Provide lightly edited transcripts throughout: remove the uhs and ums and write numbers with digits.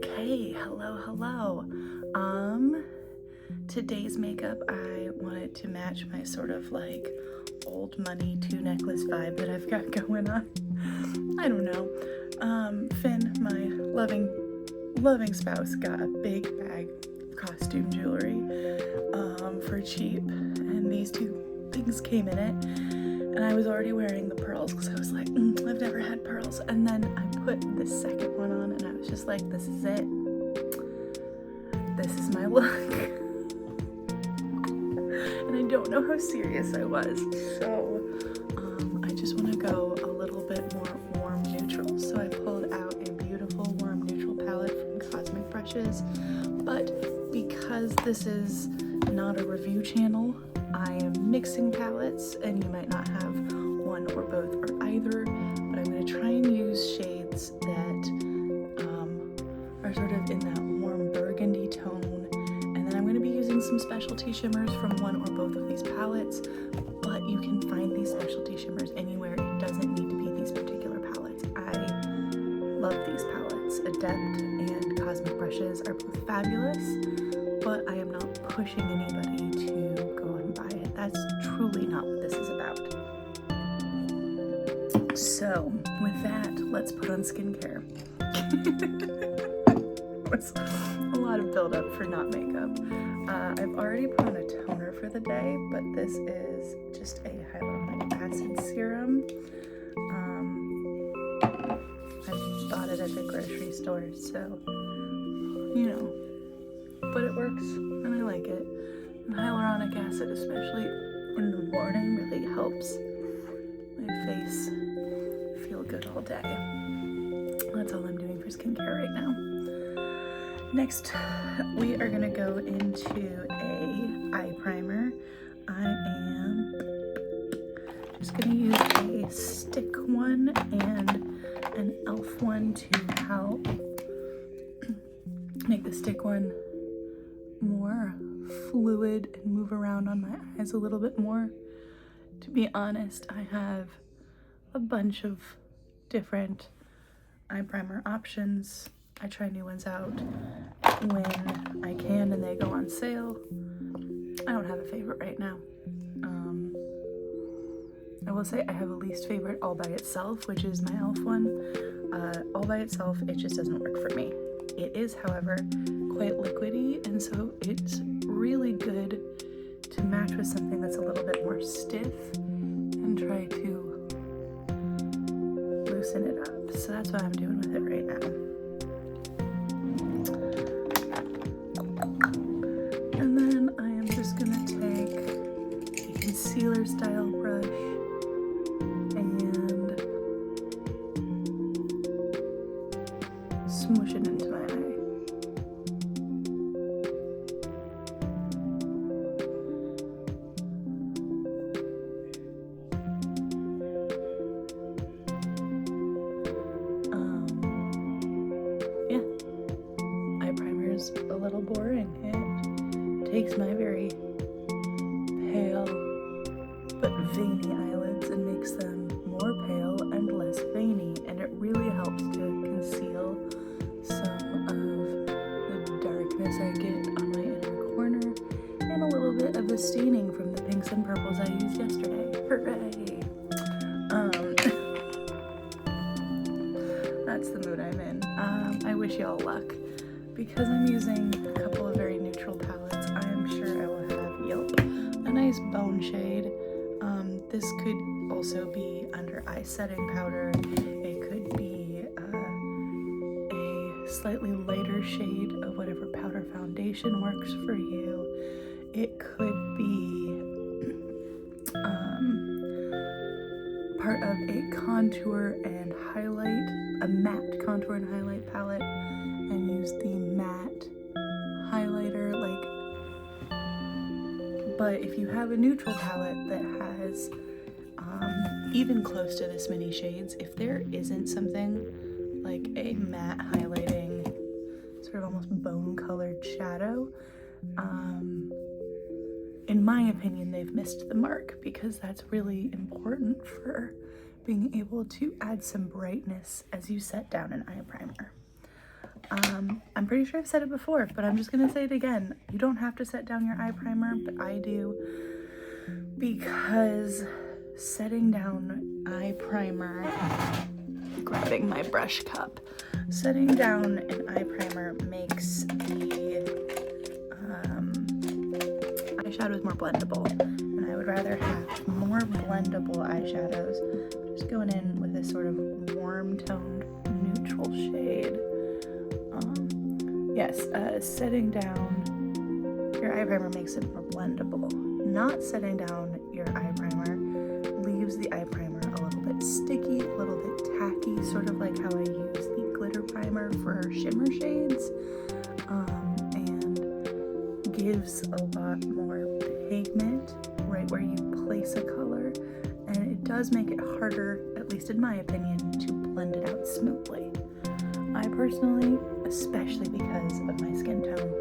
Okay, hello. Today's makeup, I wanted to match my sort of like old money two necklace vibe that I've got going on. I don't know. Finn, my loving spouse, got a big bag of costume jewelry for cheap, and these two things came in it, and I was already wearing the pearls because I was like, I've never had pearls. And then I put the second one on and I was just like, this is it. This is my look. And I don't know how serious I was, so I just want to go a little bit more warm neutral. So I pulled out a beautiful warm neutral palette from Cosmic Brushes, but because this is not a review channel, I am mixing palettes, and you might not have one or both or either, but I'm going to try and use shades that are sort of in that warm burgundy tone, and then I'm going to be using some specialty shimmers from one or both of these palettes, but you can find these specialty shimmers anywhere. It doesn't need to be these particular palettes. I love these palettes. Adept and Cosmic Brushes are both fabulous, but I am not pushing anybody to go and buy it. That's truly not what this is about. So, with that, let's put on skincare. It was a lot of build-up for not makeup. I've already put on a toner for the day, but this is just a hyaluronic acid serum. I bought it at the grocery store, so, you know, but it works, and I like it. And hyaluronic acid, especially in the morning, really helps my face feel good all day. That's all I'm doing for skincare right now. Next, we are going to go into a eye primer. I am just going to use a stick one and an e.l.f. one to help make the stick one more fluid and move around on my eyes a little bit more. To be honest, I have a bunch of different eye primer options. I try new ones out when I can and they go on sale. I don't have a favorite right now. I will say I have a least favorite all by itself, which is my e.l.f. one. All by itself, it just doesn't work for me. It is, however, quite liquidy, and so it's really good to match with something that's a little bit more stiff and try to loosen it up. So that's what I'm doing with it right now. And then I am just gonna take a concealer style brush and smoosh it into my eye. Yeah, eye primer's a little boring. It takes my very pale but veiny eyelids and makes them more pale and less veiny, and it really helps to conceal some of the darkness I get on my inner corner and a little bit of the staining from the pinks and purples I used yesterday. Hooray! That's the mood I'm in. I wish y'all luck. Because I'm using a couple of very neutral palettes, I am sure I will have, a nice bone shade. This could also be under eye setting powder. It could be a slightly lighter shade of whatever powder foundation works for you. It could be part of a contour and highlight, a matte contour and highlight palette, and use the matte highlighter, but if you have a neutral palette that has even close to this many shades, if there isn't something like a matte highlighting, sort of almost bone colored shadow, in my opinion, they've missed the mark, because that's really important for being able to add some brightness as you set down an eye primer. I'm pretty sure I've said it before, but I'm just gonna say it again. You don't have to set down your eye primer, but I do, because setting down eye primer, grabbing my brush cup, setting down an eye primer makes the eyeshadows more blendable, and I would rather have more blendable eyeshadows. Just going in with this sort of warm toned neutral shade. Yes, setting down your eye primer makes it more blendable. Not setting down your eye primer leaves the eye primer a little bit sticky, a little bit tacky, sort of like how I use the glitter primer for shimmer shades, and gives a lot more pigment right where you place a color, and it does make it harder, at least in my opinion, to blend it out smoothly. I personally, especially because of my skin tone,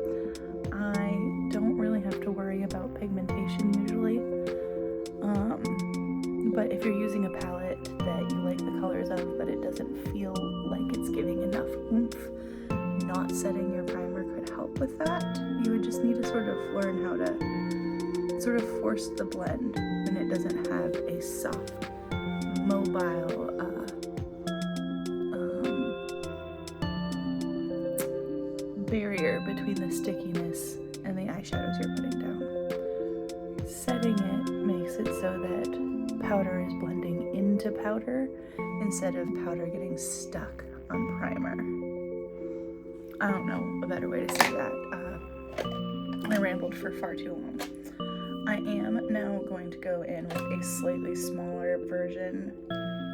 I don't really have to worry about pigmentation usually. But if you're using a palette that you like the colors of, but it doesn't feel like it's giving enough oomph, not setting your primer could help with that. You would just need to sort of learn how to sort of force the blend, and it doesn't have a soft, mobile, barrier between the stickiness and the eyeshadows you're putting down. Setting it makes it so that powder is blending into powder instead of powder getting stuck on primer. I don't know a better way to say that. I rambled for far too long. I am now going to go in with a slightly smaller version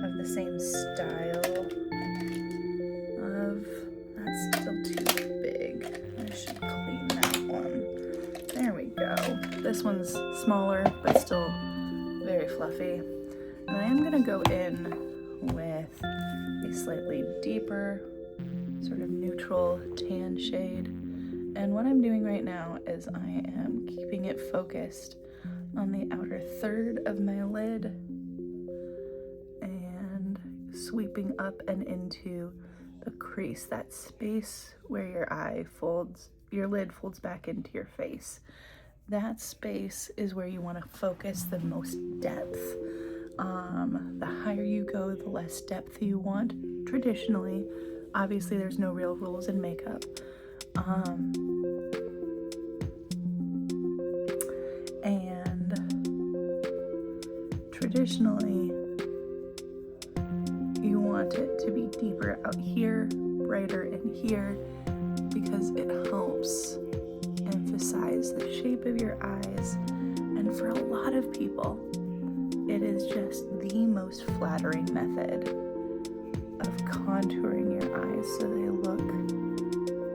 of the same style of, that's still too big. I should clean that one. There we go. This one's smaller, but still very fluffy. And I am gonna go in with a slightly deeper, sort of neutral tan shade. And what I'm doing right now is I am keeping it focused on the outer third of my lid and sweeping up and into the crease, that space where your lid folds back into your face. That space is where you want to focus the most depth. The higher you go, the less depth you want, traditionally. Obviously, there's no real rules in makeup. And traditionally, you want it to be deeper out here, brighter in here, because it helps emphasize the shape of your eyes. And for a lot of people, it is just the most flattering method of contouring your eyes so they look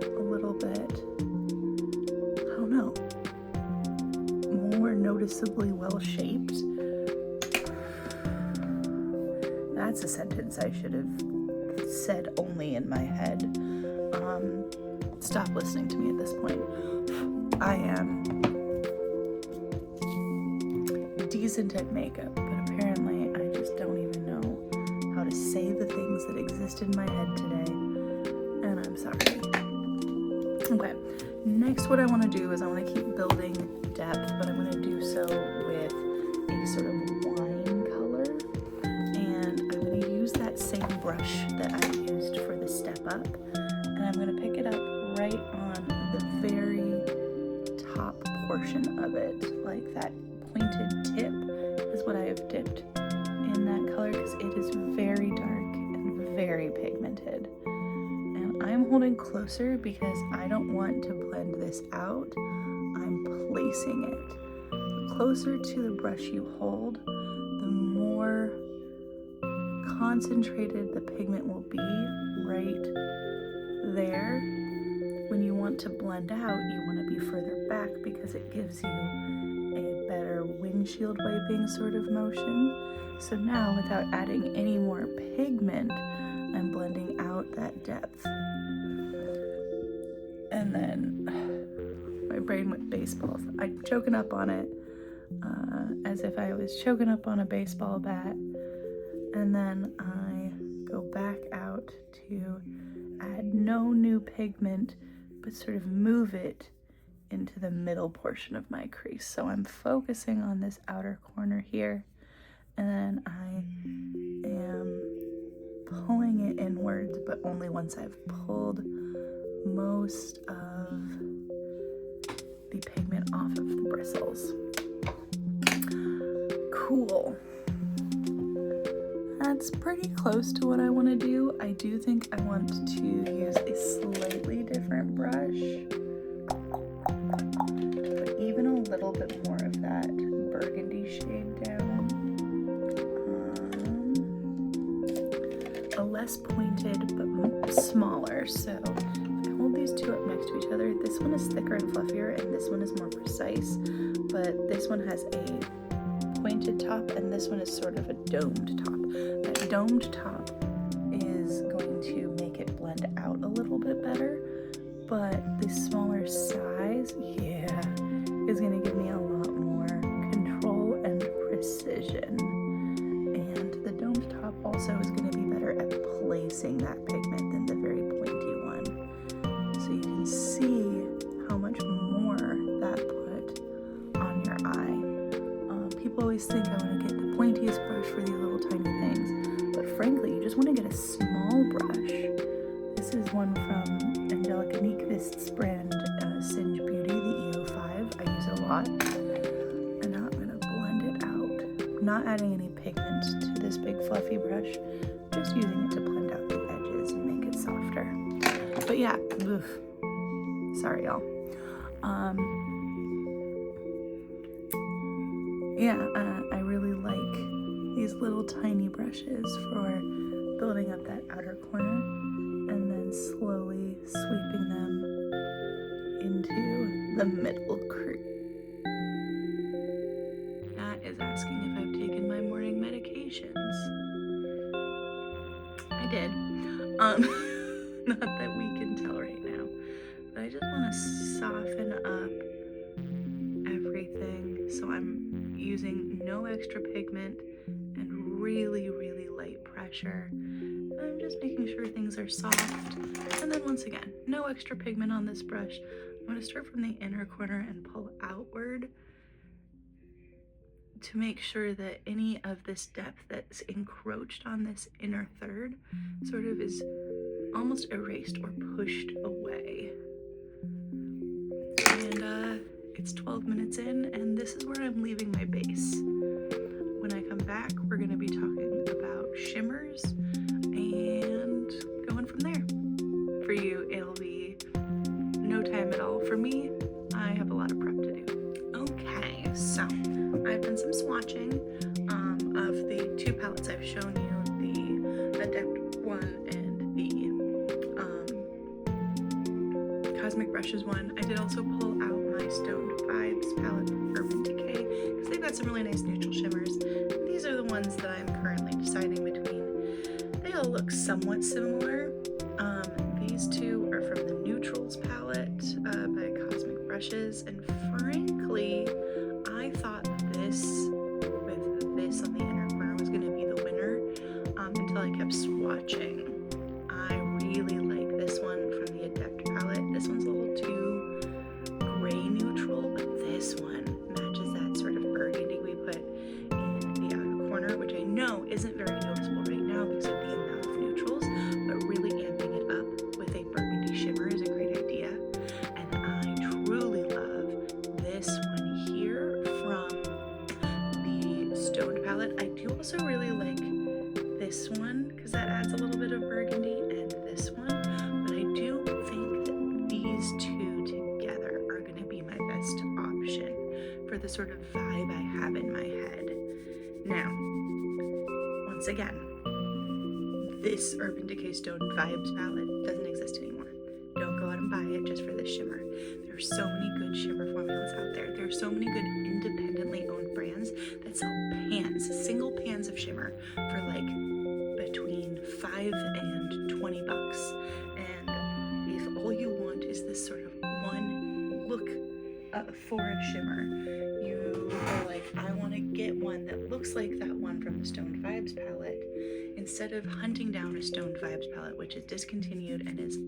a little bit, I don't know, more noticeably well-shaped. That's a sentence I should have said only in my head. Stop listening to me at this point. I am decent at makeup, but apparently I just don't even know how to say the things that exist in my head today, and I'm sorry. Okay, next what I want to do is I want to keep building depth, but I'm going to do so with a sort of wine color, and I'm going to use that same brush that I used for the step up, and I'm going to pick it up right on the very top portion of it, like that pointed tip is what I have dipped in that color, because it is very dark and very pigmented. And I'm holding closer because I don't want to blend this out. I'm placing it. The closer to the brush you hold, the more concentrated the pigment will be right there. When you want to blend out, you want to be further back because it gives you a better windshield wiping sort of motion. So now, without adding any more pigment, I'm blending out that depth. And then my brain went baseballs. I'm choking up on it as if I was choking up on a baseball bat. And then I go back out to add no new pigment, but sort of move it into the middle portion of my crease. So I'm focusing on this outer corner here, and then I am pulling it inwards, but only once I've pulled most of the pigment off of the bristles. Cool. That's pretty close to what I want to do. I do think I want to use a slightly different brush, but even a little bit more of that burgundy shade down. A less pointed but smaller. So if I hold these two up next to each other, this one is thicker and fluffier and this one is more precise, but this one has a pointed top and this one is sort of a domed top. That domed top is going to make it blend out a little bit better, but the smaller size, yeah, is going to give me a lot more control and precision. And the domed top also is going to be better at placing that pigment than the very pointy one. So you can see how much more that put on your eye. People always think I want to get the pointiest brush for these little tiny things, but frankly, you just want to get a small brush. This is one from Angelica Nyquist's brand, Singe Beauty, the EO5. I use it a lot. And now I'm going to blend it out. Not adding any pigment to this big fluffy brush, just using it to blend out the edges and make it softer. But yeah, oof. Sorry y'all. I really like these little tiny brushes for building up that outer corner and then slowly sweeping them into the middle crease. That is asking if I've taken my morning medications. I did. Not that we can tell right now, but I just want to soften up everything. So I'm using no extra pigment and really, really light pressure. I'm just making sure things are soft. And then once again, no extra pigment on this brush. I'm going to start from the inner corner and pull outward to make sure that any of this depth that's encroached on this inner third sort of is almost erased or pushed away. And it's 12 minutes in, and this is where I'm leaving my base. When I come back, we're going to be talking about shimmers and going from there. For you, it'll be no time at all. For me, I have a lot of prep to do. Okay, so I've done some swatching of the two palettes I've shown you, the Adept one and the Cosmic Brushes one. I did also pull out my Stoned Vibes palette from Urban Decay because they've got some really nice neutral shimmers. These are the ones that I'm currently deciding between. They all look somewhat similar. These two are from the Neutrals palette by Cosmic Brushes, and frankly, I thought this with this on the inner corner was going to be the winner until I kept swatching. I really like this one from the Adept palette. This one's a little too gray neutral, but this one matches that sort of burgundy we put in the outer corner, which I know isn't very noticeable right now because of the amount of neutrals, but really amping it up with a burgundy shimmer is a great idea. And I truly love this one here from the Stoned palette. I do also really like this one because that adds a little bit of burgundy, and this one, but I do think that these two together are going to be my best option for the sort of vibe I have in my head. Now, once again, this Urban Decay Stoned Vibes palette doesn't exist anymore. Don't go out and buy it just for this shimmer. There are so many good shimmer formulas out there. There are so many good independently owned brands that sell pans, single pans of shimmer for like between $5 and $20. And if all you want is this sort of one look for a shimmer, you are like, I want to get one that looks like that one from the Stoned Vibes palette instead of hunting down a Stoned Vibes palette, which is discontinued and is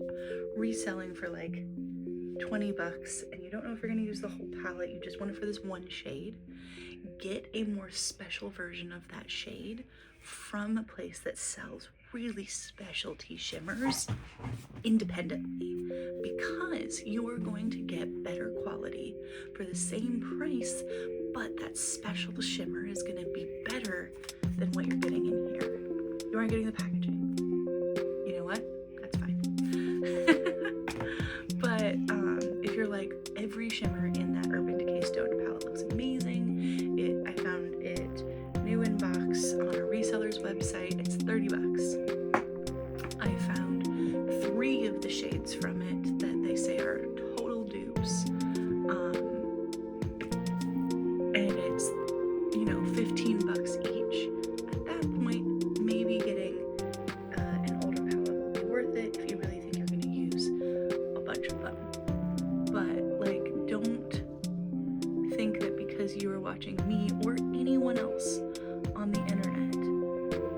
reselling for like 20 bucks, and you don't know if you're going to use the whole palette, you just want it for this one shade, get a more special version of that shade from a place that sells really specialty shimmers independently, because you are going to get better quality for the same price, but that special shimmer is going to be better than what you're getting in here. You aren't getting the packaging. You know what? That's fine. But if you're like, every shimmer in that Urban Decay Stoned palette looks amazing, I found it new in box on a reseller's website, it's 30 bucks. I found 3 of the shades from it that they say are total dupes. And it's, 15 bucks each. At that point, maybe getting an older palette will be worth it if you really think you're going to use a bunch of them. But like, don't think that because you are watching me or anyone else on the internet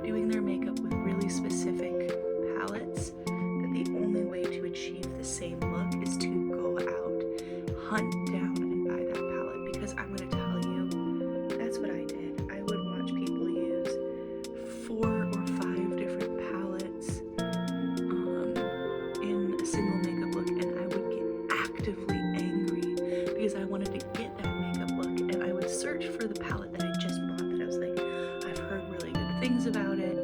doing their makeup with really specific palettes, that the only way to achieve the same look is to go out, hunt down, and buy that palette. Because I'm going to tell you, that's what I did. I would watch people use 4 or 5 different palettes in a single makeup look, and I would get actively angry because I wanted to get that makeup look, and I would search for the palette that I just bought that I was like, I've heard really good things about it.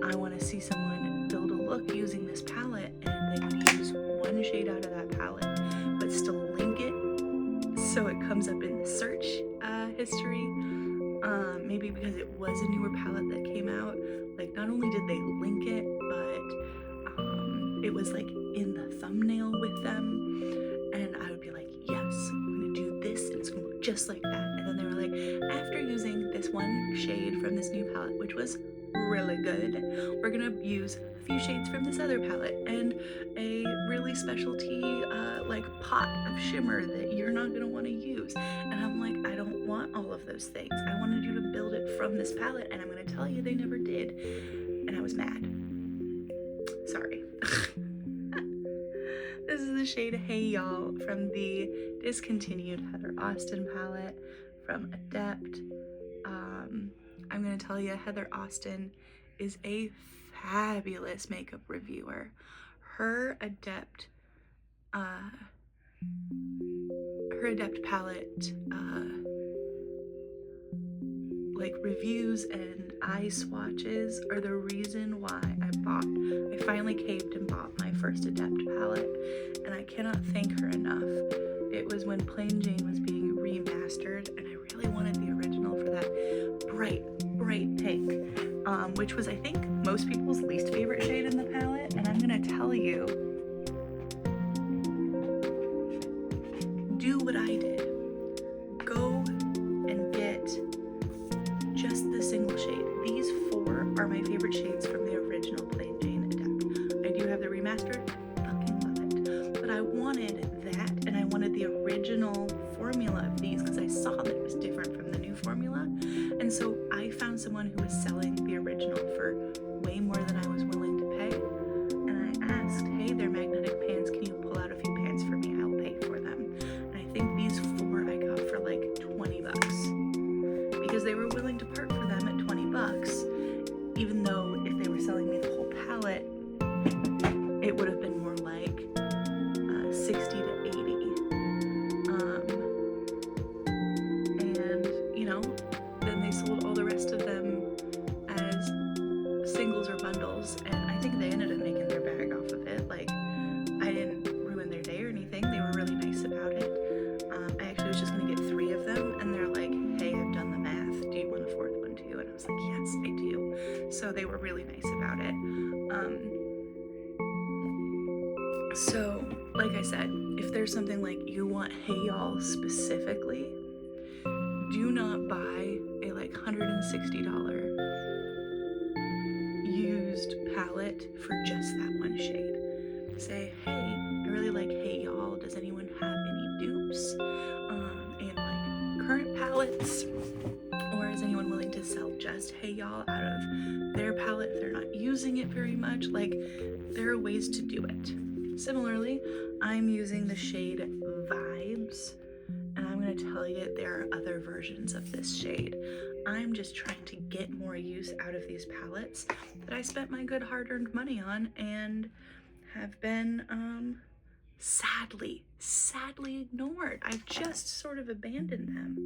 I want to see someone build a look using this palette, and they would use one shade out of that palette, but still link it so it comes up in the search history. Maybe because it was a newer palette that came out, like not only did they link it, but it was like in the thumbnail with them, and I would be like, yes, I'm gonna do this and it's gonna look just like that. And then they were like, after using this one shade from this new palette, which was really good, we're gonna use a few shades from this other palette and a really specialty like pot of shimmer that you're not gonna want to use. And I'm like, I don't want all of those things. I wanted you to build it from this palette, and I'm gonna tell you they never did, and I was mad. Sorry. This is the shade Hey Y'all from the discontinued Heather Austin palette from Adept. I'm gonna tell you, Heather Austin is a fabulous makeup reviewer. Her Adept palette like reviews and eye swatches are the reason why I finally caved and bought my first Adept palette, and I cannot thank her enough. It was when Plain Jane was being remastered, and I really wanted the original for that bright pink, which was, I think, most people's least favorite shade in the palette. And I'm gonna tell you, do what I did. Go and get just the single shade. These 4 are my favorite shades from the original Plain Jane Adept. I do have the remastered, fucking love it. But I wanted that, and I wanted the original formula of these because I saw that it was different from the new formula. And so I found someone who was selling the original for way more than I was willing to pay. And I asked, hey, they're magnetic pans, can you pull out a few pans for me? I'll pay for them. And I think these 4 I got for like 20 bucks. Because they were willing to part for them at 20 bucks, even though if they were selling me the whole palette, it would have been more like 60 to 80. And, then they sold all the rest of them as singles or bundles, and I think they ended up making their bag off of it. Like, I didn't ruin their day or anything. They were really nice about it. I actually was just going to get 3 of them, and they're like, hey, I've done the math. Do you want a 4th one too? And I was like, yes, I do. So they were really nice about it. So, like I said, if there's something like you want Hey Y'all specifically, do not buy a like $160 used palette for just that one shade. Say, hey, I really like Hey Y'all. Does anyone have any dupes and like current palettes? Or is anyone willing to sell just Hey Y'all out of their palette if they're not it very much. Like, there are ways to do it. Similarly, I'm using the shade Vibes, and I'm going to tell you there are other versions of this shade. I'm just trying to get more use out of these palettes that I spent my good hard-earned money on and have been sadly ignored. I've just sort of abandoned them,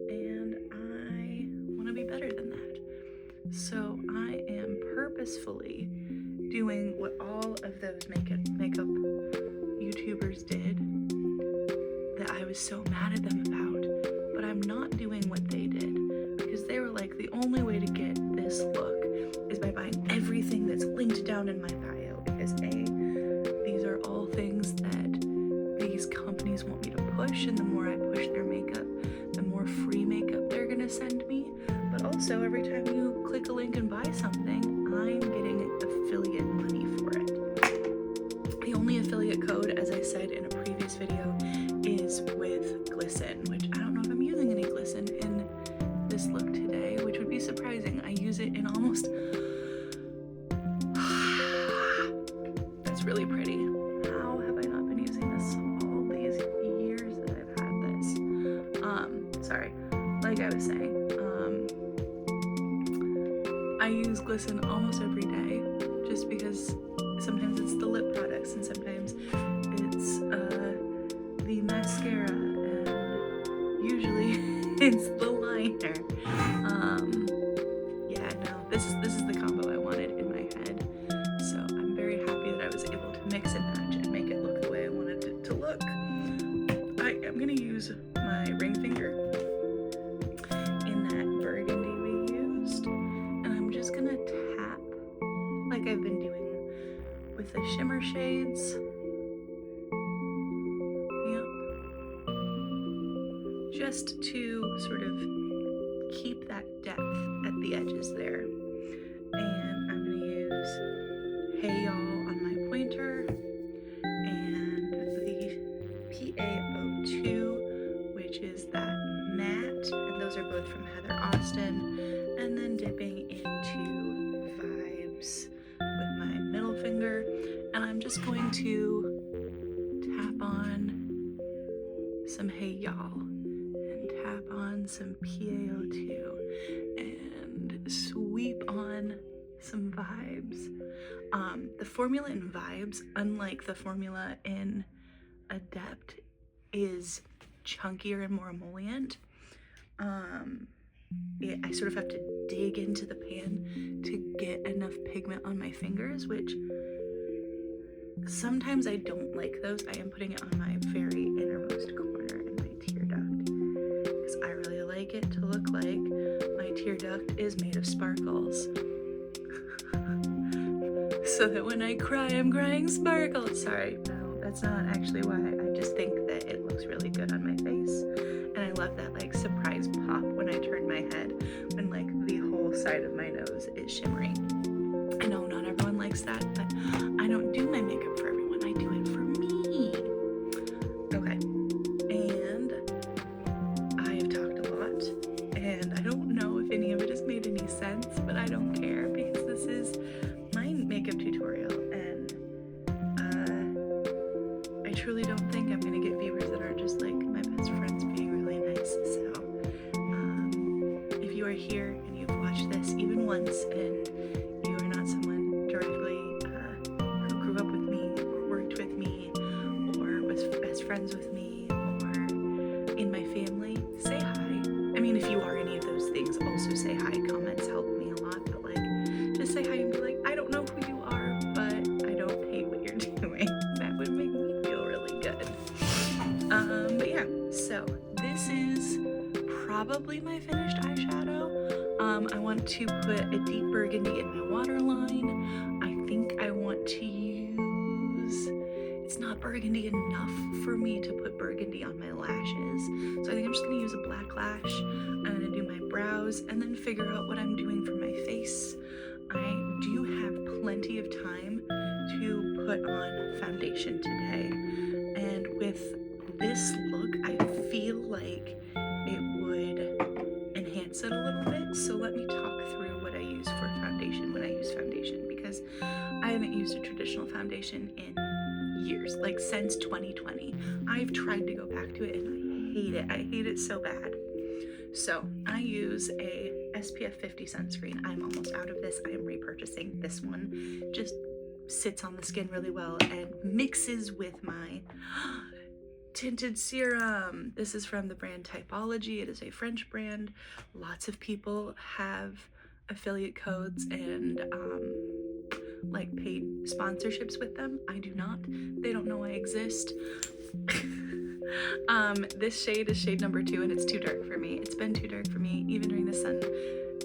and I want to be better than that. So I am purposefully doing what all of those makeup YouTubers did that I was so mad at them about, but I'm not doing what they did, because they were like, the only way to get this look is by buying everything that's linked down in my bio, because these are all things that these companies want me to push, and the more I push their makeup, the more free makeup they're gonna send me. But also, every time you click a link and buy something, I'm getting affiliate money for it. The only affiliate code, as I said in a previous video, is with Glisten, which I don't know if I'm using any Glisten in this look today, which would be surprising. I use it in almost... That's really pretty. How have I not been using this all these years that I've had this? Sorry, like I was saying, I use Glisten almost every day, just because sometimes it's the lip products and sometimes it's the mascara, and usually it's the liner. Yeah, no, this is the combo I wanted in my head, so I'm very happy that I was able to mix and match and make it look the way I wanted it to look. I am gonna use my ring finger in that burgundy we used, and I'm just gonna tap like I've been doing with the shimmer shades. Yep. Just to sort of keep that depth at the edges there. And I'm gonna use Hey Y'all on my pointer, and the PA02, which is that matte, and those are both from Heather Austin, and then dipping into Vibes with my middle finger, and I'm just going to tap on some Hey Y'all and tap on some PA02 and sweep on some Vibes. The formula in Vibes, unlike the formula in Adept, is chunkier and more emollient. I sort of have to dig into the pan to get enough pigment on my fingers, which sometimes I don't like those. I am putting it on my very innermost corner in my tear duct, because I really like it to look like my tear duct is made of sparkles. So that when I cry, I'm crying sparkles. Sorry, no, that's not actually why. I just think that it looks really good on my face. And I love that like surprise pop when I turn my head, when like the whole side of my nose is shimmery. I know not everyone likes that, but I don't do my makeup for everyone. I do it for me. Okay, and I have talked a lot, and I don't know if any of it has made any sense, but I don't care, because this is my makeup tutorial, and I truly don't think I'm gonna get viewers that are just like my best friends being really nice. So if you are here and you've watched this even once, and you are not someone directly who grew up with me or worked with me or was best friends with me or in my family, say hi. I mean, if you are any of those things, also say hi. Comments help me a lot, but like, just say hi and be like, I don't know who you are, but I don't hate what you're doing. That would make me feel really good. But yeah, so this is probably my finished eyeshadow. I want to put a deep burgundy in my waterline. I think I want to use, it's not burgundy enough for me to put burgundy on my lashes, so I think I'm just gonna use a black lash. I'm gonna do my brows and then figure out what I'm doing for my face. I do have plenty of time to put on foundation today, and with this look I feel like it would enhance it a little bit. So let me talk through what I use for foundation when I use foundation, because foundation in years, like since 2020. I've tried to go back to it and I hate it. I hate it so bad. So I use a SPF 50 sunscreen. I'm almost out of this. I am repurchasing this one. Just sits on the skin really well and mixes with my tinted serum. This is from the brand Typology. It is a French brand. Lots of people have affiliate codes and like paid sponsorships with them. I do not. They don't know I exist. This shade is shade number 2 and it's too dark for me. It's been too dark for me even during the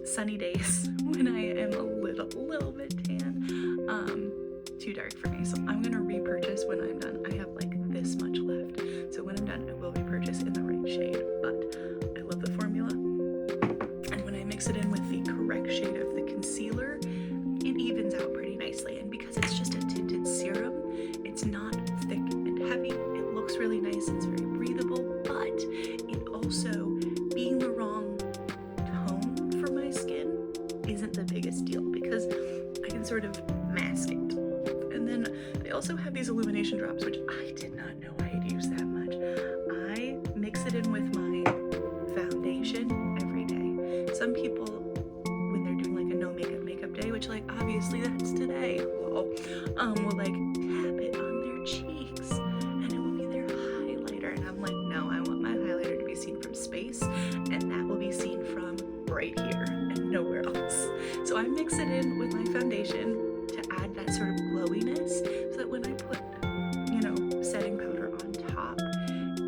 sunny days when I am a little bit tan. Too dark for me. So I'm gonna repurchase when I'm done. I have like this much left. So when I'm done, I will repurchase in the right shade. But I love the formula. And when I mix it in with the correct shade of the concealer, it evens out pretty nicely. And because it's just a tinted serum, it's not thick and heavy. It looks really nice. It's very breathable, but it also, being the wrong tone for my skin isn't the biggest deal because I can sort of mask it. And then they also have these illumination drops, which I did not know I had used that much. I mix it in with my foundation every day. Some people, when they're doing like a no makeup day, which like obviously that's today, will like tap it on their cheeks and it will be their highlighter. And I'm like, no, I want my highlighter to be seen from space, and that will be seen from right here and nowhere else. So I mix it in with my foundation to add that sort of glowiness, so that when I put, you know, setting powder on top,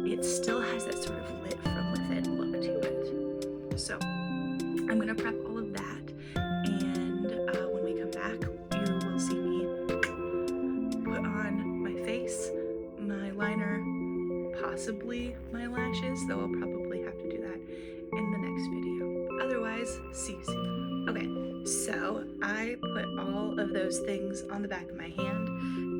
it still has that sort of lit from within look to it. So I'm gonna prep all of that, and when we come back, you will see me put on my face, my liner, possibly my lashes, though I'll probably have to do that in the next video. Otherwise, see you soon. Okay, so I put all of those things on the back of my hand: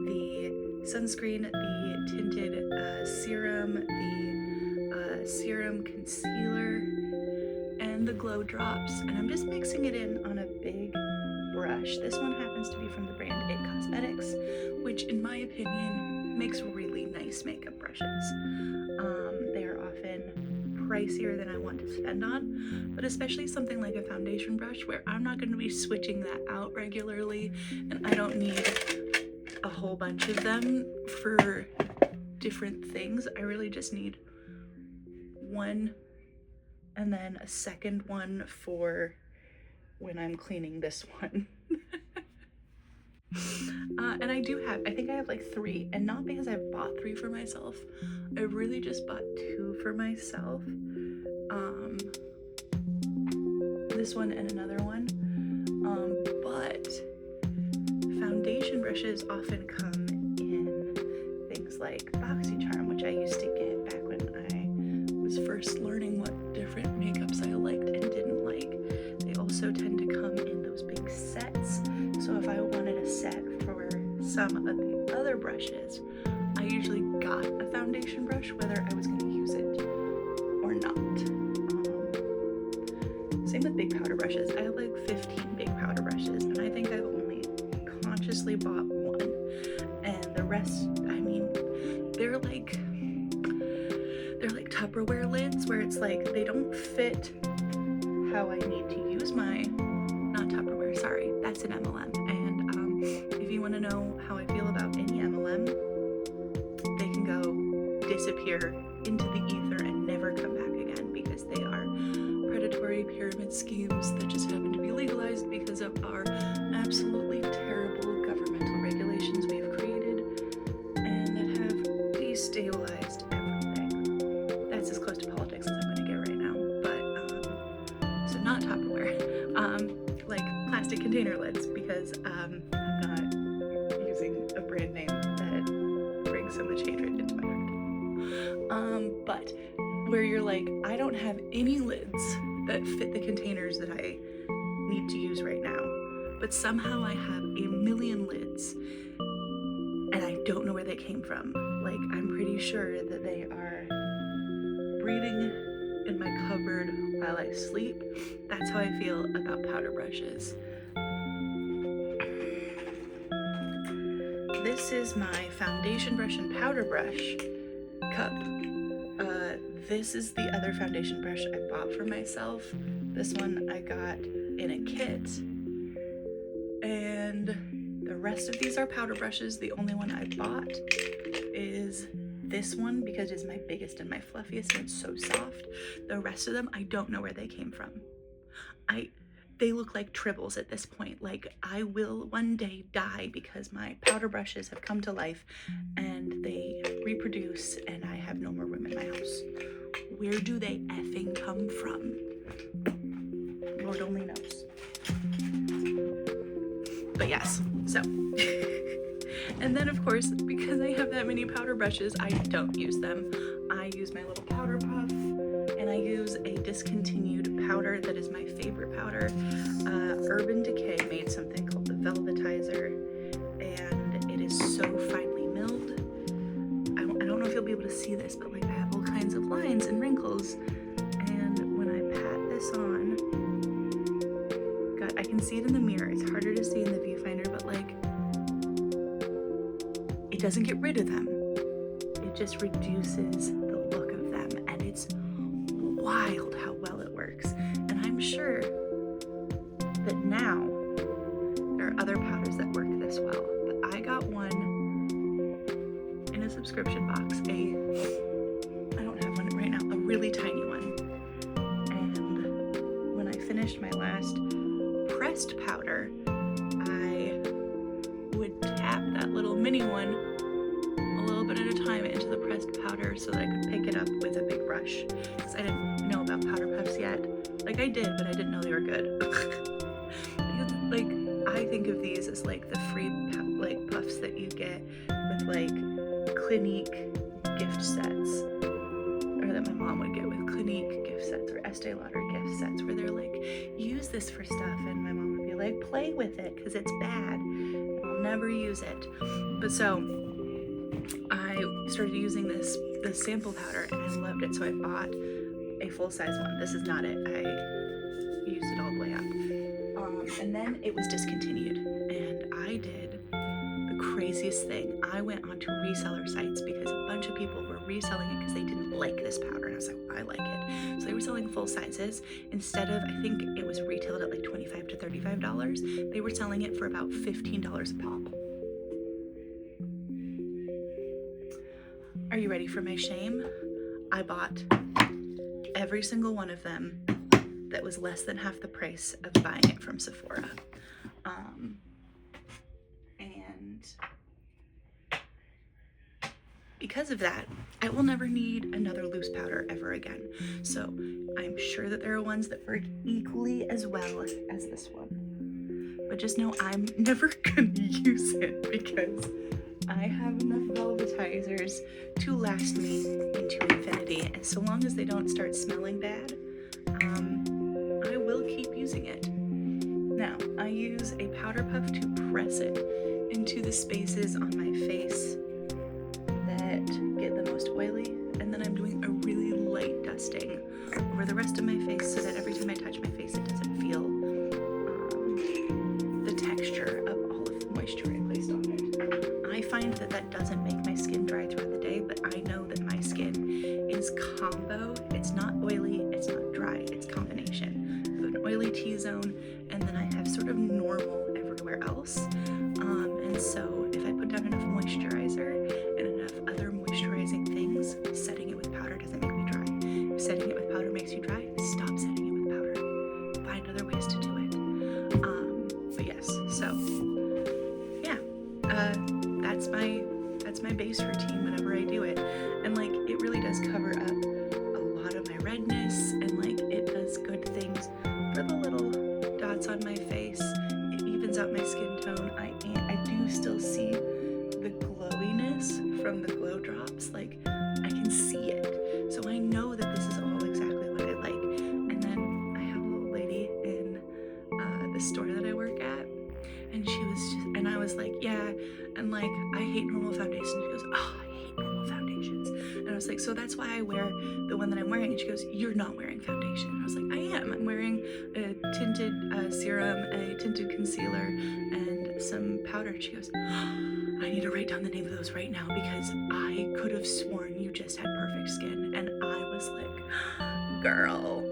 the sunscreen, the tinted serum, the serum concealer, and the glow drops, and I'm just mixing it in on a big brush. This one happens to be from the brand It Cosmetics, which in my opinion makes really nice makeup brushes. They are often pricier than I want to spend on, but especially something like a foundation brush where I'm not going to be switching that out regularly, and I don't need a whole bunch of them for different things. I really just need one and then a second one for when I'm cleaning this one. And I think I have like 3, and not because I've bought 3 for myself. I really just bought 2 for myself. This one and another one. But foundation brushes often come in things like BoxyCharm, which I used to get back when I was first learning what different makeups I liked and didn't like. They also tend to come in those big sets. So if I wanted a set for some of the other brushes, I usually got a foundation brush, whether I was going to use it or not. Same with big powder brushes. I have like 15 big powder brushes, and I think I've only consciously bought 1. And the rest, I mean, they're like Tupperware lids, where it's like they don't fit how I need to use my, not Tupperware, sorry, that's an MLM. And if you want to know how I feel about any MLM, they can go disappear into the ether and never come back again, because they are predatory pyramid schemes that just happen to be legalized because of our absolutely terrible governmental regulations we've created and that have destabilized everything. That's as close to politics as I'm going to get right now. But so not Tupperware, like plastic container lids, because I'm not using a brand name that brings so much hatred into my heart. But where you're like, I don't have any lids that fit the containers that I need to use right now, but somehow I have a million lids and I don't know where they came from. Like, I'm pretty sure that they are breeding in my cupboard while I sleep. That's how I feel about powder brushes. This this is my foundation brush and powder brush cup. This is the other foundation brush I bought for myself. This one I got in a kit. And the rest of these are powder brushes. The only one I bought is this one because it's my biggest and my fluffiest and it's so soft. The rest of them, I don't know where they came from. They look like tribbles at this point. Like, I will one day die because my powder brushes have come to life and they reproduce and I have no more room in my house. Where do they effing come from? Lord only knows. But yes, so. And then of course, because I have that many powder brushes, I don't use them. I use my little powder puff, and I use a discontinued powder that is my favorite powder. Urban Decay made something called the Velvetizer, and it is so finely milled. I don't know if you'll be able to see this, but like I have all kinds of lines and wrinkles, and when I pat this on, God, I can see it in the mirror. It's harder to see in the viewfinder, but like, it doesn't get rid of them. It just reduces the look of them, and it's wild how well it works. And I'm sure that now there are other powders that work this well, but I got one in a subscription box, I don't have one right now, a really tiny one. And when I finished my last pressed powder, I would tap that little mini one a little bit at a time into the pressed powder so that I could pick it up with a big brush, because I didn't know about powder puffs yet. Like, I did, but I didn't know they were good. Because, like, I think of these as like the free like puffs that you get with like Clinique gift sets, or that my mom would get with Clinique gift sets or Estee Lauder gift sets, where they're like, use this for stuff, and my mom would be like, play with it because it's bad. I'll never use it. But so I started using this sample powder and I loved it, so I bought a full-size one. This is not it. I used it all the way up. And then it was discontinued, and I did the craziest thing. I went onto reseller sites because a bunch of people were reselling it because they didn't like this powder, and I was like, I like it. So they were selling full sizes. Instead of, I think it was retailed at like $25 to $35, they were selling it for about $15 a pop. Are you ready for my shame? I bought every single one of them that was less than half the price of buying it from Sephora. And because of that, I will never need another loose powder ever again. So I'm sure that there are ones that work equally as well as this one. But just know I'm never gonna use it because I have enough velvetizers to last me into infinity. And so long as they don't start smelling bad, I will keep using it. Now, I use a powder puff to press it into the spaces on my face that get the most oily, and then I'm doing a really light dusting over the rest of my face so that every time I touch my face, it doesn't feel the texture of all of the moisture I placed on it. I find that that doesn't make my skin dry throughout the day, but I know that my skin is combo. It's not oily, it's not dry, it's combination. I have an oily T-zone, and then I have sort of normal everywhere else. And so if I put down enough moisturizer and enough other moisturizing things, setting it with powder doesn't make me dry. If setting it with powder makes you dry, stop setting it with powder. Find other ways to do it. But yes, so yeah, that's my base routine whenever I do it. And like, it really does cover up a lot of my redness, and like, it does good things for the little dots on my face. It evens out my skin tone. I do still see the glowiness from the glow drops. Like, I can see it. So I know that this is all exactly what I like. And then I have a little lady in the store that I work at, and she was just, and I was like, yeah, and like, I hate normal foundations. She goes, oh, I hate normal foundations. And I was like, so that's why I wear the one that I'm wearing. And she goes, you're not wearing foundation. And I was like, I am. I'm wearing a tinted serum, a tinted concealer, and some powder. And she goes, I need to write down the name of those right now because I could have sworn you just had perfect skin. And I was like, girl,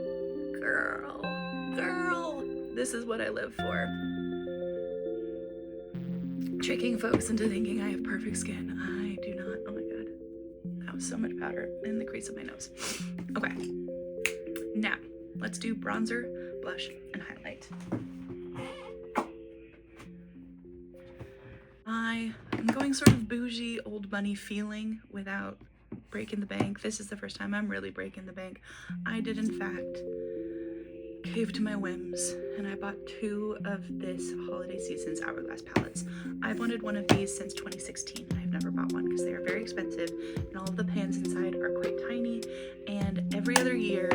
this is what I live for. Tricking folks into thinking I have perfect skin. I do not. Oh my god. That was so much powder in the crease of my nose. Okay. Now, let's do bronzer, blush, and highlight. I am going sort of bougie, old money feeling without breaking the bank. This is the first time I'm really breaking the bank. I did, in fact, cave to my whims, and I bought 2 of this holiday season's Hourglass palettes. I've wanted one of these since 2016. I've never bought one because they are very expensive, and all of the pans inside are quite tiny. And every other year,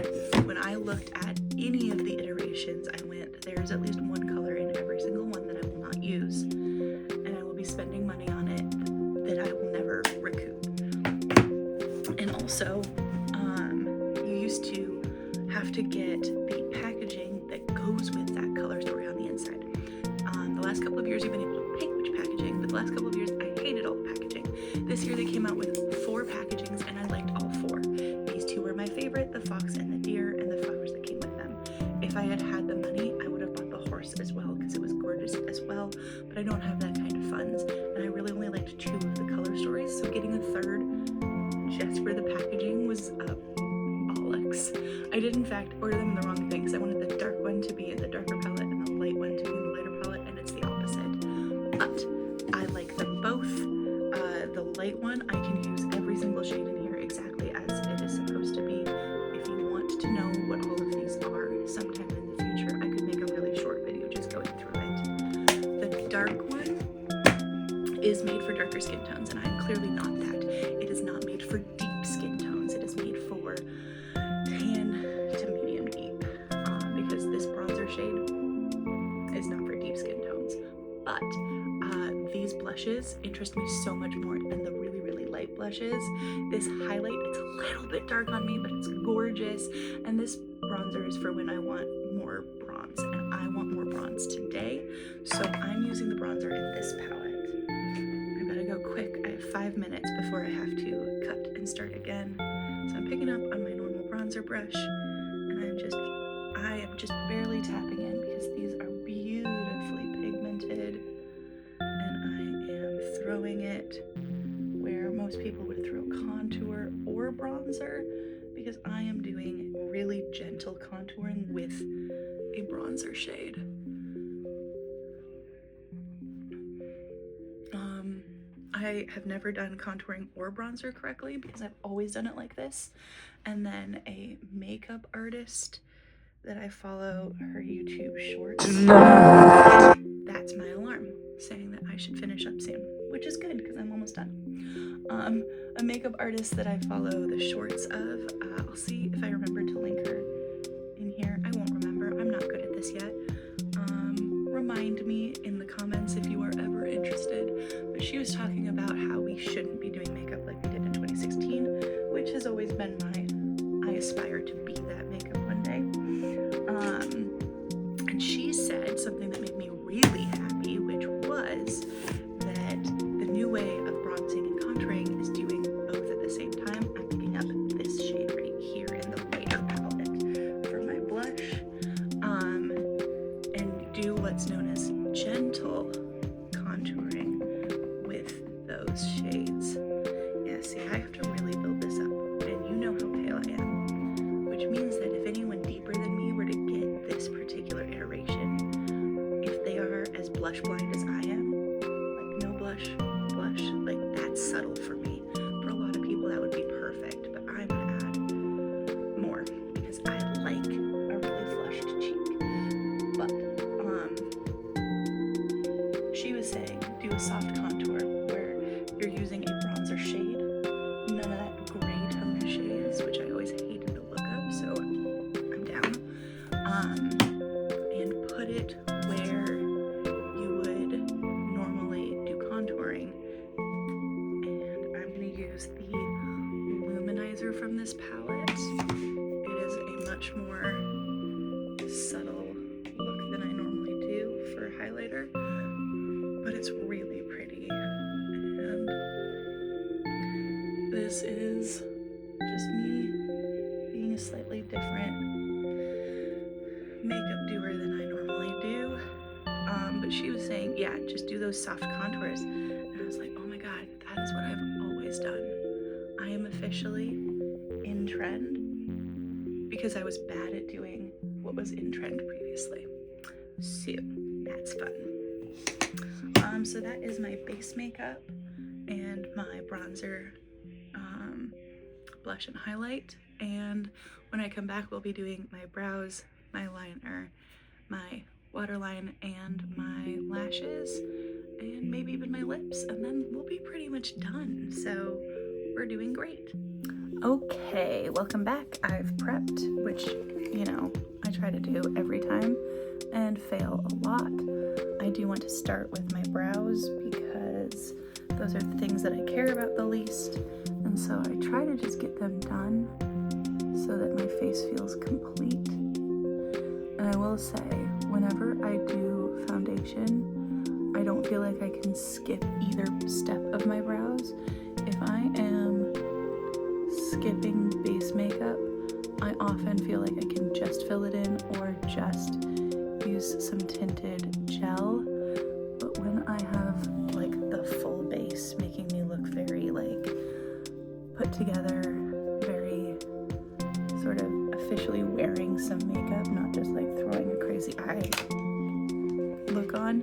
when I looked at any of the iterations, I went, there's at least one color in every single one that I will not use, and I will be spending money on it that I will never recoup. And also, you used to have to get the packaging that goes with that color story on the inside. The last couple of years you've been able to pick which packaging, but the last couple of years I hated all the packaging. This year they came out with 4 packagings and I liked all 4. These 2 were my favorite, the fox and the deer, and the flowers that came with them. If I had had the money, I would have bought the horse as well because it was gorgeous as well, but I don't have that kind of funds, and I really only liked 2 of the color stories, so getting a 3rd just for the packaging was bollocks. I did in fact order them in the wrong thing because I wanted the dark one to be in the darker palette and the light one to be in the lighter palette, and it's the opposite. But I like them both. The light one I can use every single shade in here exactly as it is supposed to be. If you want to know what all of these are sometime in the future, I could make a really short video just going through it. The dark one is made for darker skin tones, and I'm clearly not that. It is not made for deep skin tones. It is made for tan to medium deep, because this bronzer shade is not for deep skin tones. But these blushes interest me so much more than the really, really light blushes. This highlight, it's a little bit dark on me, but it's gorgeous. And this bronzer is for when I want more bronze, and I want more bronze today. So I'm using the bronzer in this palette. I gotta go quick. I have 5 minutes before I have to cut and start again. So I'm picking up on my normal bronzer brush, and I am just barely tapping in because these are beautifully pigmented, and I am throwing it where most people would throw contour or bronzer, because I am doing really gentle contouring with a bronzer shade. I have never done contouring or bronzer correctly because I've always done it like this. And then a makeup artist that I follow, her YouTube shorts, that's my alarm saying that I should finish up soon, which is good because I'm almost done. A makeup artist that I follow the shorts of, I'll see if I remember to link her in here. I won't remember, I'm not good at this yet. Remind me in the comments if you are ever interested. But she was talking about how we shouldn't be doing makeup like we did in 2016, which has always been I aspire to be that makeup one day. And she said something that made me really happy, which was that the new way of bronzing and contouring is doing both at the same time. I'm picking up this shade right here in the lighter palette for my blush, and do what's known as gentle contouring with those shades. Yeah, see, I have to really build this up, and you know how pale I am, which means that if anyone deeper than me were to get this particular iteration, if they are as blush blind as I am, like no blush, like that's subtle for me. For a lot of people that would be perfect, but I'm gonna add more because I like a really flushed cheek. But she was saying do a soft contour where you're using a bronzer shade, none of that gray tone shades, which I always hated the look of, so I'm down. And put it where you would normally do contouring. And I'm gonna use the luminizer from this palette. It is a much more subtle look than I normally do for highlighter, but this is just me being a slightly different makeup doer than I normally do. But she was saying, yeah, just do those soft contours. And I was like, oh my God, that is what I've always done. I am officially in trend because I was bad at doing what was in trend previously. So that's fun. So that is my base makeup and my bronzer, blush and highlight. And when I come back, we'll be doing my brows, my liner, my waterline, and my lashes, and maybe even my lips, and then we'll be pretty much done. So we're doing great. Okay, welcome back. I've prepped, which, you know, I try to do every time and fail a lot. I do want to start with my brows because those are the things that I care about the least, and so I try to just get them done so that my face feels complete. And I will say, whenever I do foundation, I don't feel like I can skip either step of my brows. If I am skipping base makeup, I often feel like I can just fill it in or just use some tinted gel. But when I have like the full base making me look very like put together, very sort of officially wearing some makeup, not just like throwing a crazy eye look on,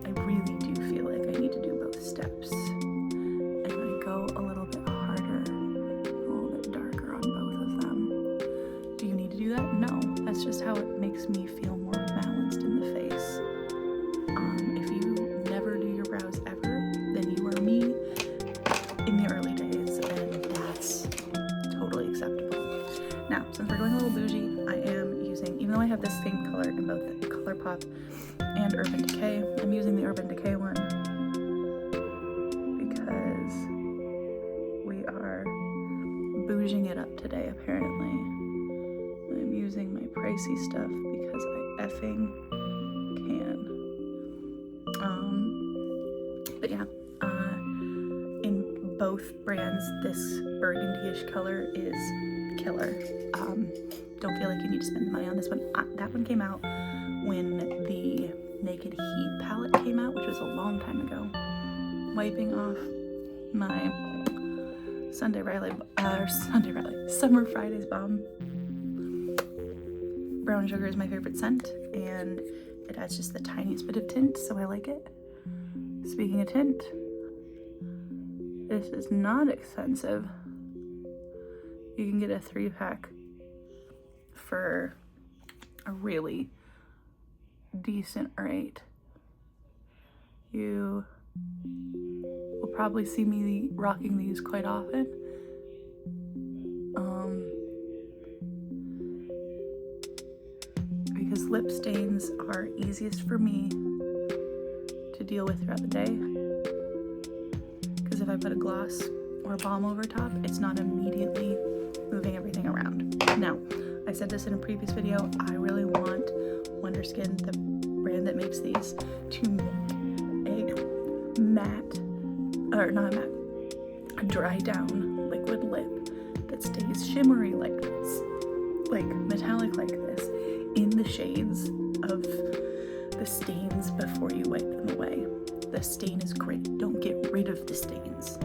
I really do feel like I need to do both steps. And I go a little bit harder, a little bit darker on both of them. Do you need to do that? No, that's just how it makes me feel more balanced in the face. If you never do your brows ever, then you are me in the early days, and that's totally acceptable. Now, since we're going a little bougie, I am using, even though I have this same color in both ColourPop and Urban Decay, I'm using the Urban Decay one because we are bouging it up today, apparently. I'm using my pricey stuff because I effing can. But yeah, in both brands, this burgundy-ish color is killer. Don't feel like you need to spend money on this one. That one came out when the Naked Heat palette came out, which was a long time ago. Wiping off my Summer Fridays bomb. Brown sugar is my favorite scent, and it adds just the tiniest bit of tint, so I like it. Speaking of tint, this is not expensive. You can get a 3-pack for a really decent rate. You will probably see me rocking these quite often. Because lip stains are easiest for me to deal with throughout the day. Because if I put a gloss or balm over top, it's not immediately moving everything around. Now, I said this in a previous video, I really want Wonderskin, the brand that makes these, to make a matte, or not a matte, a dry down liquid lip that stays shimmery like this, like metallic like this, in the shades of the stains before you wipe them away. The stain is great, don't get rid of the stains.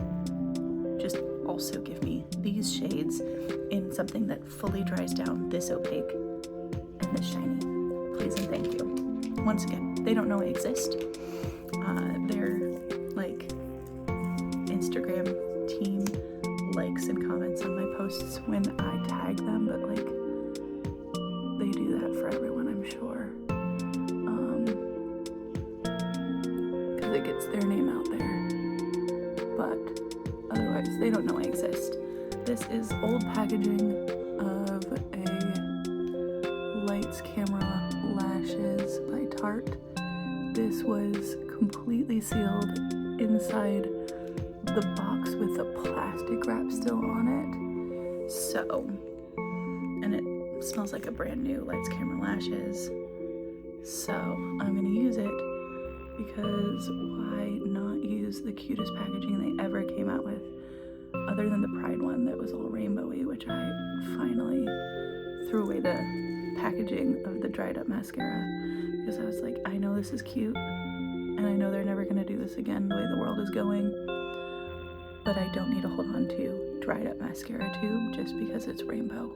Just also give me these shades in something that fully dries down, this opaque and this shiny. Please and thank you. Once again, they don't know I exist. Their like Instagram team likes and comments on my posts when I tag them, but like they do that for everyone, I'm sure. Because it gets their name out there. But otherwise, they don't know I exist. This is old packaging of a Lights Camera Lashes by Tarte. This was completely sealed inside the box with the plastic wrap still on it. So, and it smells like a brand new Lights Camera Lashes. So I'm gonna use it because why not use the cutest packaging they ever came out with? other than the Pride one that was all rainbowy, which I finally threw away the packaging of the dried up mascara because I was like, I know this is cute and I know they're never gonna do this again the way the world is going, but I don't need to hold on to dried up mascara tube just because it's rainbow.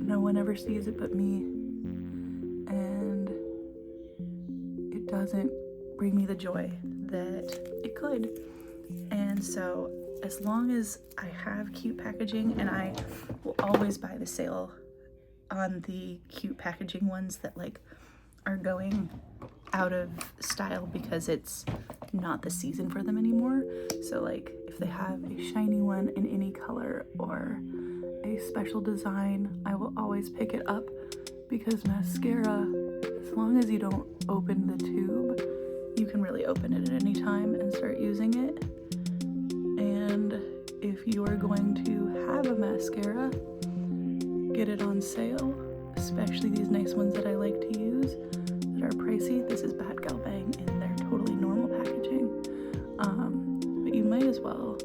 No one ever sees it but me, and it doesn't bring me the joy that it could. And so as long as I have cute packaging, and I will always buy the sale on the cute packaging ones that like are going out of style because it's not the season for them anymore. So like if they have a shiny one in any color or a special design, I will always pick it up, because mascara, as long as you don't open the tube, you can really open it at any time and start using it. And if you are going to have a mascara, get it on sale, especially these nice ones that I like to use that are pricey. This is Bad Gal Bang in their totally normal packaging, but you might as well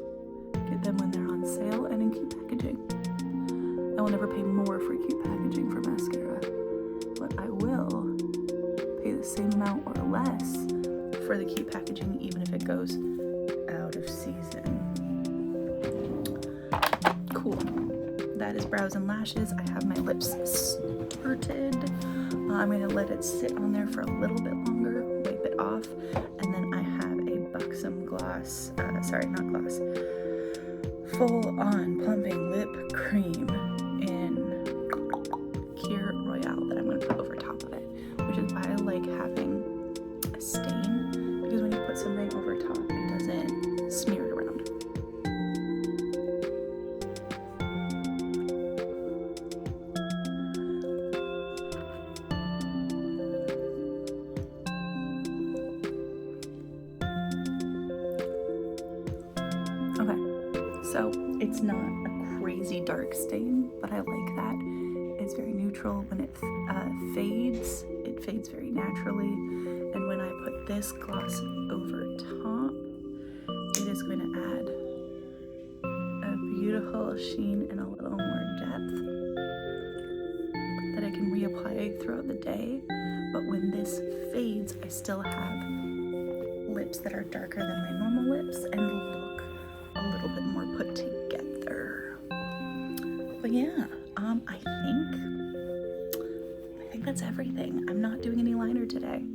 get them when they're on sale and in cute packaging. I will never pay more for cute packaging for mascara, but I will pay the same amount or less for the cute packaging even if it goes out of season. Cool. That is brows and lashes. I have my lips started. I'm going to let it sit on there for a little bit longer, wipe it off, and then I have a Buxom gloss, full on plumping lip cream in Cure Royale that I'm going to put over top of it, which is why I like having a stain, because when you put something over top, it doesn't smear it around. Okay, so it's not a crazy dark stain, but I like that. It's very neutral. When it fades, it fades very naturally. And when I put this gloss over top, it is going to add a beautiful sheen and a little more depth that I can reapply throughout the day. But when this fades, I still have lips that are darker than my normal lips and look a little bit more put together. But yeah, I think that's everything. I'm not doing any liner today.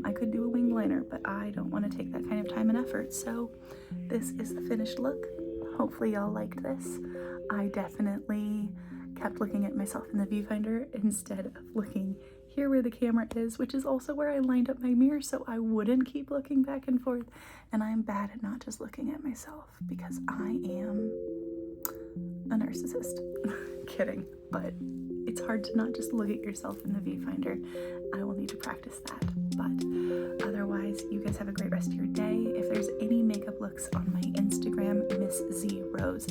I could do a wing liner, but I don't want to take that kind of time and effort. So this is the finished look. Hopefully y'all liked this. I definitely kept looking at myself in the viewfinder instead of looking here where the camera is, which is also where I lined up my mirror so I wouldn't keep looking back and forth. And I'm bad at not just looking at myself because I am a narcissist. Kidding, but it's hard to not just look at yourself in the viewfinder. I will need to practice that. But otherwise, you guys have a great rest of your day. If there's any makeup looks on my Instagram, Miss Z Rose,